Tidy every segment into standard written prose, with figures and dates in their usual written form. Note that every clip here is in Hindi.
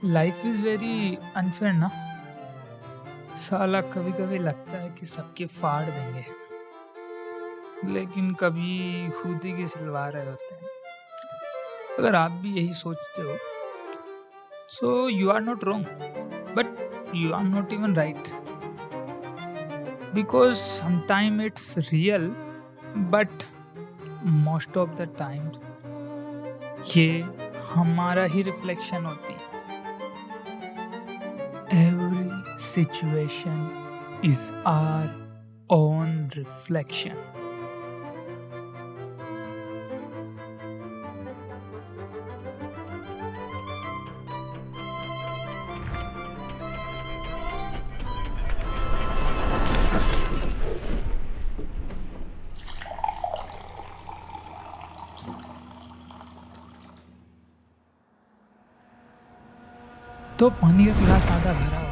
लाइफ इज वेरी अनफेयर ना। साला कभी कभी लगता है कि सबके फाड़ देंगे, लेकिन कभी खुद ही की सिलवा रहे होते हैं। अगर आप भी यही सोचते हो, so you are not wrong, but you are not even right, because sometime it's real, but most of the time ये हमारा ही रिफ्लेक्शन होती है। Every situation is our own reflection. तो पानी का गिलास आधा भरा हो,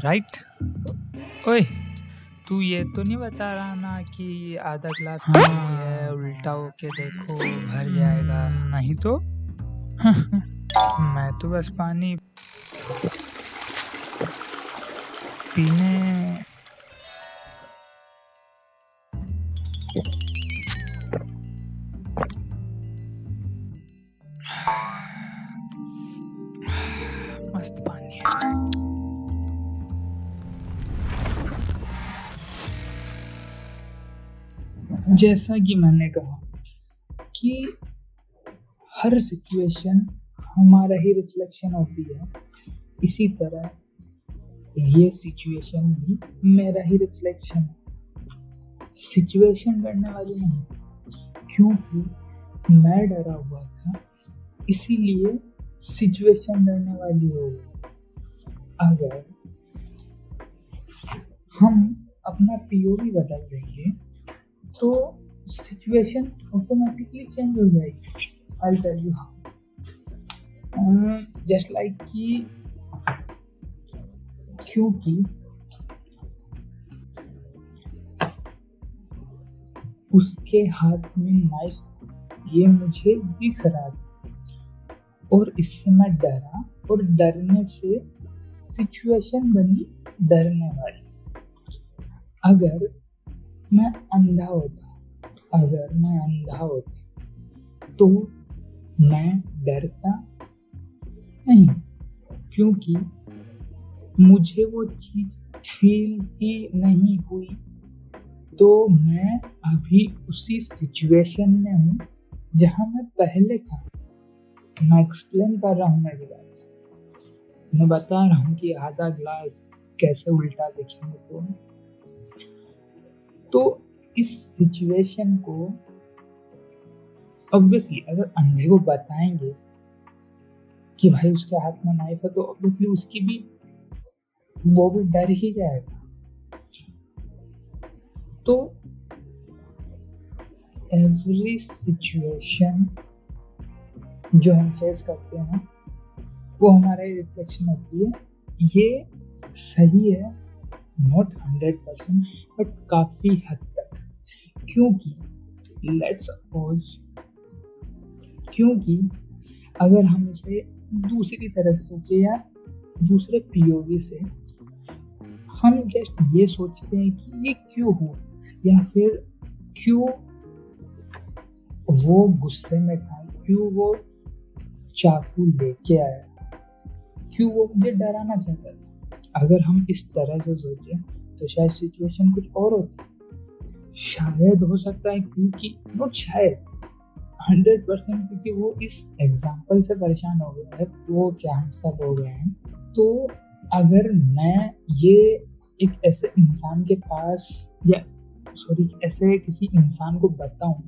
राइट? ओए, तू ये तो नहीं बता रहा ना कि आधा गिलास खाली है, उल्टा होके देखो भर जाएगा? नहीं तो मैं तो बस पानी पीने मस्त पानी है। जैसा कि मैंने कहा कि हर सिचुएशन हमारा ही रिफ्लेक्शन होती है, इसी तरह ये सिचुएशन भी मेरा ही रिफ्लेक्शन है। सिचुएशन डरने वाली नहीं, क्योंकि मैं डरा हुआ था, इसीलिए सिचुएशन डरने वाली हो गई। अगर हम अपना पीओवी बदल देंगे तो सिचुएशन ऑटोमेटिकली चेंज हो जाएगी। I tell you how. Just like कि क्योंकि उसके हाथ में नाइफ ये मुझे दिख रहा था और इससे मैं डरा, और डरने से सिचुएशन बनी डरने वाली। अगर मैं अंधा होता तो मैं डरता नहीं, क्योंकि मुझे वो चीज फील ही नहीं हुई। तो मैं अभी उसी सिचुएशन में हूँ जहाँ मैं पहले था। मैं एक्सप्लेन कर रहा हूँ मेरी बात, मैं बता रहा हूँ कि आधा ग्लास कैसे उल्टा देखेंगे। तो इस सिचुएशन को ऑब्वियसली अगर अंधे को बताएंगे कि भाई उसके हाथ में नाइफ है, तो ऑब्वियसली वो भी डर ही जाएगा। तो एवरी सिचुएशन जो हम फेस करते हैं वो हमारा ही रिफ्लेक्शन होती है। ये सही है, नॉट 100%, बट काफी हद तक। क्योंकि अगर हम इसे दूसरी तरह से सोचे या दूसरे पीओवी से, हम जस्ट ये सोचते हैं कि ये क्यों हुआ, या फिर क्यों वो गुस्से में था, क्यों वो चाकू लेके आया, क्यों वो मुझे डराना चाहता था। अगर हम इस तरह से सोचे तो शायद सिचुएशन कुछ और होती। शायद हो सकता है, क्योंकि नॉट शायद, 100%, क्योंकि वो इस एग्जाम्पल से परेशान हो गया है, वो क्या हम सब हो गए हैं। तो अगर मैं ये एक ऐसे इंसान के पास ऐसे किसी इंसान को बताऊं,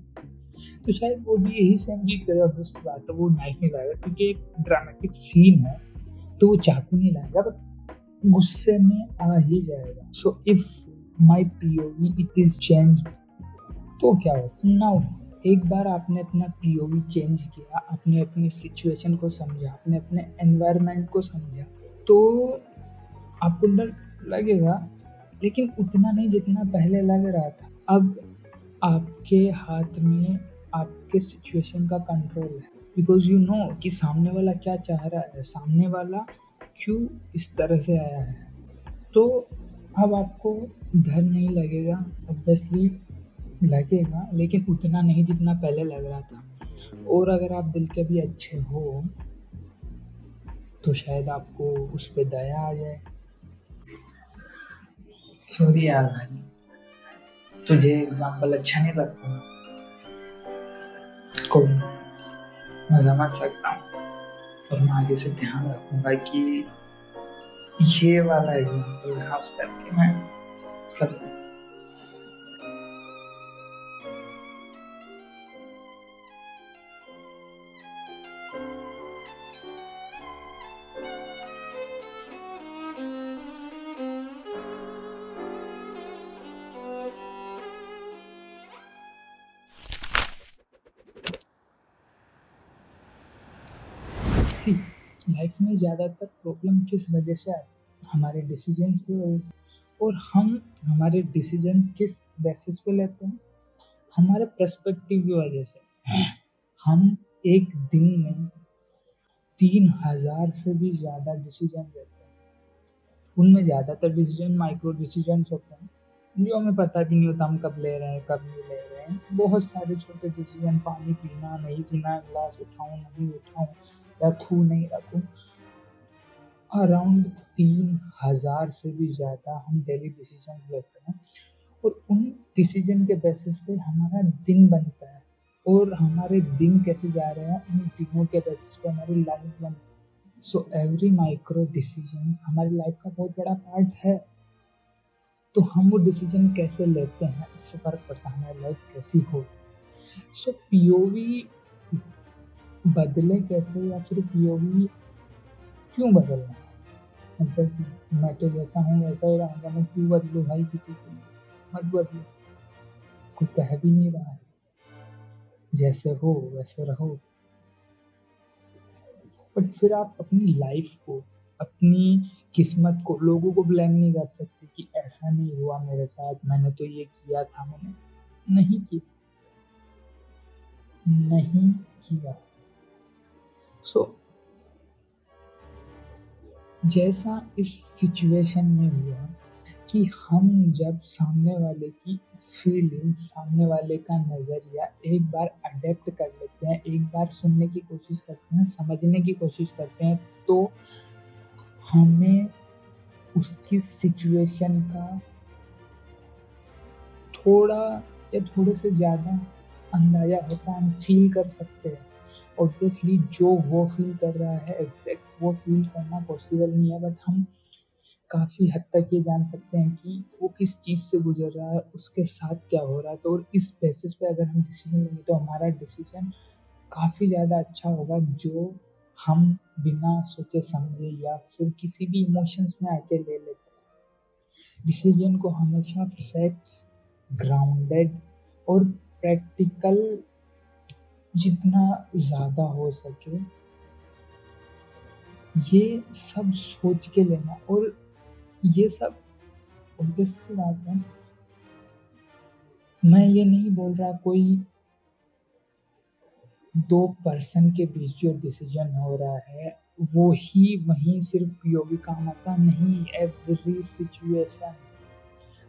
तो शायद वो भी यही सेम चीज करेगा। बस बात है, वो नाइफ नहीं लाएगा क्योंकि एक ड्रामेटिक सीन है, तो वो चाकू नहीं लाएगा, बट गुस्से में आ ही जाएगा। So if my POV it is change, तो क्या होता नाउ। एक बार आपने अपना पीओवी चेंज किया, आपने अपनी सिचुएशन को समझा, आपने अपने एनवायरनमेंट को समझा, तो आपको डर लगेगा, लेकिन उतना नहीं जितना पहले लग रहा था। अब आपके हाथ में आपके सिचुएशन का कंट्रोल है, बिकॉज यू नो कि सामने वाला क्या चाह रहा है, सामने वाला क्यों इस तरह से आया है। तो अब आपको डर नहीं लगेगा, ऑब्वियसली लगेगा, लेकिन उतना नहीं जितना पहले लग रहा था। और अगर आप दिल के भी अच्छे हो तो शायद आपको उस पे दया आ जाए। सॉरी यार भाई, तुझे एग्जाम्पल अच्छा नहीं लगता, कोई नहीं, मैं समझ सकता हूँ। और मैं आगे से ध्यान रखूंगा कि ये वाला एग्जाम्पल खास करके मैं करूँ। सी, लाइफ में ज़्यादातर प्रॉब्लम किस वजह से आती है? हमारे डिसीजन की वजह से। और हम हमारे डिसीजन किस बेसिस पे लेते हैं? हमारे पर्सपेक्टिव की वजह से। हम एक दिन में 3,000 से भी ज़्यादा डिसीजन लेते हैं। उनमें ज़्यादातर डिसीजन माइक्रो डिसीजंस होते हैं, जो हमें पता भी नहीं होता हम कब ले रहे हैं, कब नहीं ले रहे हैं। बहुत सारे छोटे डिसीजन, पानी पीना नहीं पीना, ग्लास उठाऊं नहीं उठाऊं, रखूं नहीं रखूं, अराउंड 3,000 से भी ज़्यादा हम डेली डिसीजन लेते हैं। और उन डिसीजन के बेसिस पे हमारा दिन बनता है, और हमारे दिन कैसे जा रहे हैं उन दिनों के बेसिस पे हमारी लाइफ बनती है। सो एवरी माइक्रो डिसीजन हमारी लाइफ का बहुत बड़ा पार्ट है। तो हम वो डिसीजन कैसे लेते हैं इससे फ़र्क पड़ता है हमारी लाइफ कैसी हो। सो पीओवी बदले कैसे, या फिर पीओवी क्यों बदलना है? ऑब्वियसली मैं तो जैसा हूँ वैसा ही रहूँगा, मैं क्यों बदलूँ भाई किसी के लिए? मत बदलो, कोई कह भी नहीं रहा है, जैसे हो वैसे रहो। बट फिर आप अपनी लाइफ को, अपनी किस्मत को, लोगों को ब्लेम नहीं कर सकते कि ऐसा नहीं हुआ मेरे साथ, मैंने तो ये किया था, मैंने नहीं किया, नहीं किया। सो जैसा इस सिचुएशन में हुआ कि हम जब सामने वाले की फीलिंग्स, सामने वाले का नज़रिया एक बार अडेप्ट कर लेते हैं, एक बार सुनने की कोशिश करते हैं, समझने की कोशिश करते हैं, तो हमें उसकी सिचुएशन का थोड़ा या थोड़े से ज़्यादा अंदाज़ा होता है, हम फील कर सकते हैं। ऑब्वियसली जो वो फील कर रहा है एग्जैक्ट वो फील करना पॉसिबल नहीं है, बट हम काफ़ी हद तक ये जान सकते हैं कि वो किस चीज़ से गुजर रहा है, उसके साथ क्या हो रहा है। तो और इस बेसिस पे अगर हम डिसीजन लेंगे तो हमारा डिसीजन काफ़ी ज़्यादा अच्छा होगा, जो हम बिना सोचे समझे या फिर किसी भी इमोशंस में आके ले लेते हैं। डिसीजन को हमेशा फैक्ट्स, ग्राउंडेड और प्रैक्टिकल जितना ज़्यादा हो सके, ये सब सोच के लेना। और ये सब ऑब्वियस सी बात है, मैं ये नहीं बोल रहा कोई दो पर्सन के बीच जो डिसीजन हो रहा है वो ही वहीं सिर्फ पीओवी काम आता नहीं। एवरी सिचुएशन,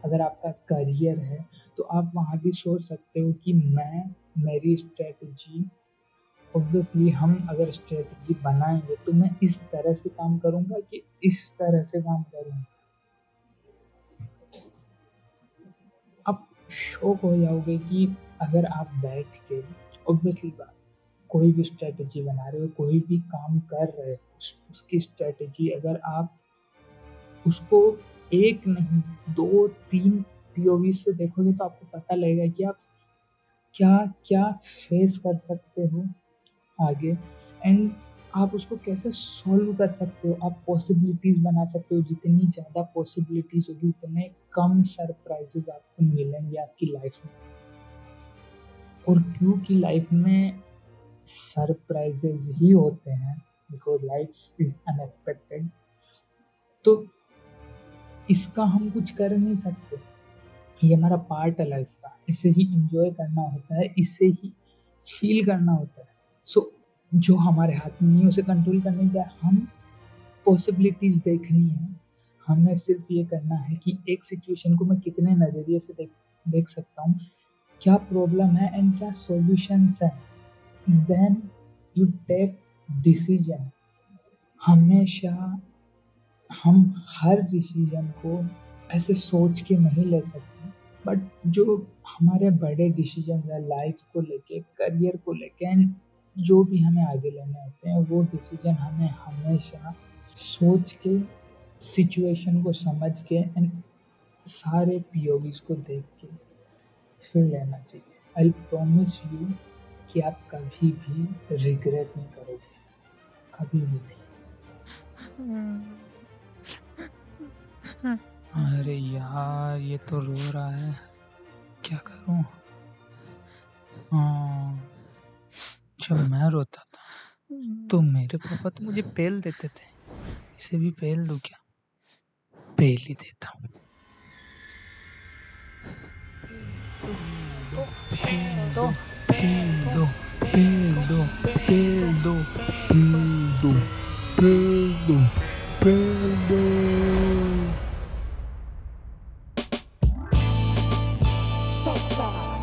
अगर आपका करियर है तो आप वहाँ भी सोच सकते हो कि मैं, मेरी स्ट्रेटजी, ऑब्वियसली हम अगर स्ट्रेटजी बनाएंगे तो मैं इस तरह से काम करूँगा कि इस तरह से काम करूँगा। आप शॉक हो जाओगे कि अगर आप बैठ के, ऑब्वियसली बात, कोई भी स्ट्रेटजी बना रहे हो, कोई भी काम कर रहे हो, उसकी स्ट्रेटजी अगर आप उसको एक नहीं, दो तीन पीओवी से देखोगे तो आपको पता लगेगा कि आप क्या क्या फेस कर सकते हो आगे, एंड आप उसको कैसे सॉल्व कर सकते हो। आप पॉसिबिलिटीज बना सकते हो, जितनी ज़्यादा पॉसिबिलिटीज होगी उतने कम सरप्राइजेस आपको मिलेंगे आपकी लाइफ में। और क्योंकि लाइफ में सरप्राइजेस ही होते हैं, बिकॉज लाइफ इज अनएक्सपेक्टेड, तो इसका हम कुछ कर नहीं सकते। ये हमारा पार्ट है लाइफ का, इसे ही इंजॉय करना होता है, इसे ही फील करना होता है। सो जो हमारे हाथ में नहीं है उसे कंट्रोल करने का हम पॉसिबिलिटीज देखनी है। हमें सिर्फ ये करना है कि एक सिचुएशन को मैं कितने नज़रिए से देख सकता हूँ, क्या प्रॉब्लम है एंड क्या सॉल्यूशंस है, देन यू टेक डिसीजन। हमेशा हम हर डिसीजन को ऐसे सोच के नहीं ले सकते, बट जो हमारे बड़े डिसीजन है लाइफ को लेके, करियर को लेके एंड जो भी हमें आगे लेने होते हैं, वो डिसीजन हमें हमेशा सोच के, सिचुएशन को समझ के एंड सारे पीओवीज को देख के फिर लेना चाहिए। आई प्रॉमिस यू कि आप कभी भी रिग्रेट नहीं करोगे, कभी भी नहीं। अरे यार ये तो रो रहा है, क्या करूं? हाँ, जब मैं रोता था तो मेरे पापा तो मुझे पेल देते थे, इसे भी पेल दूं क्या? पेल ही देता हूँ। पेल दो, पेल दो, पेल दो, पेल दो, पेल दो, पेल दो, पेल दो। So far.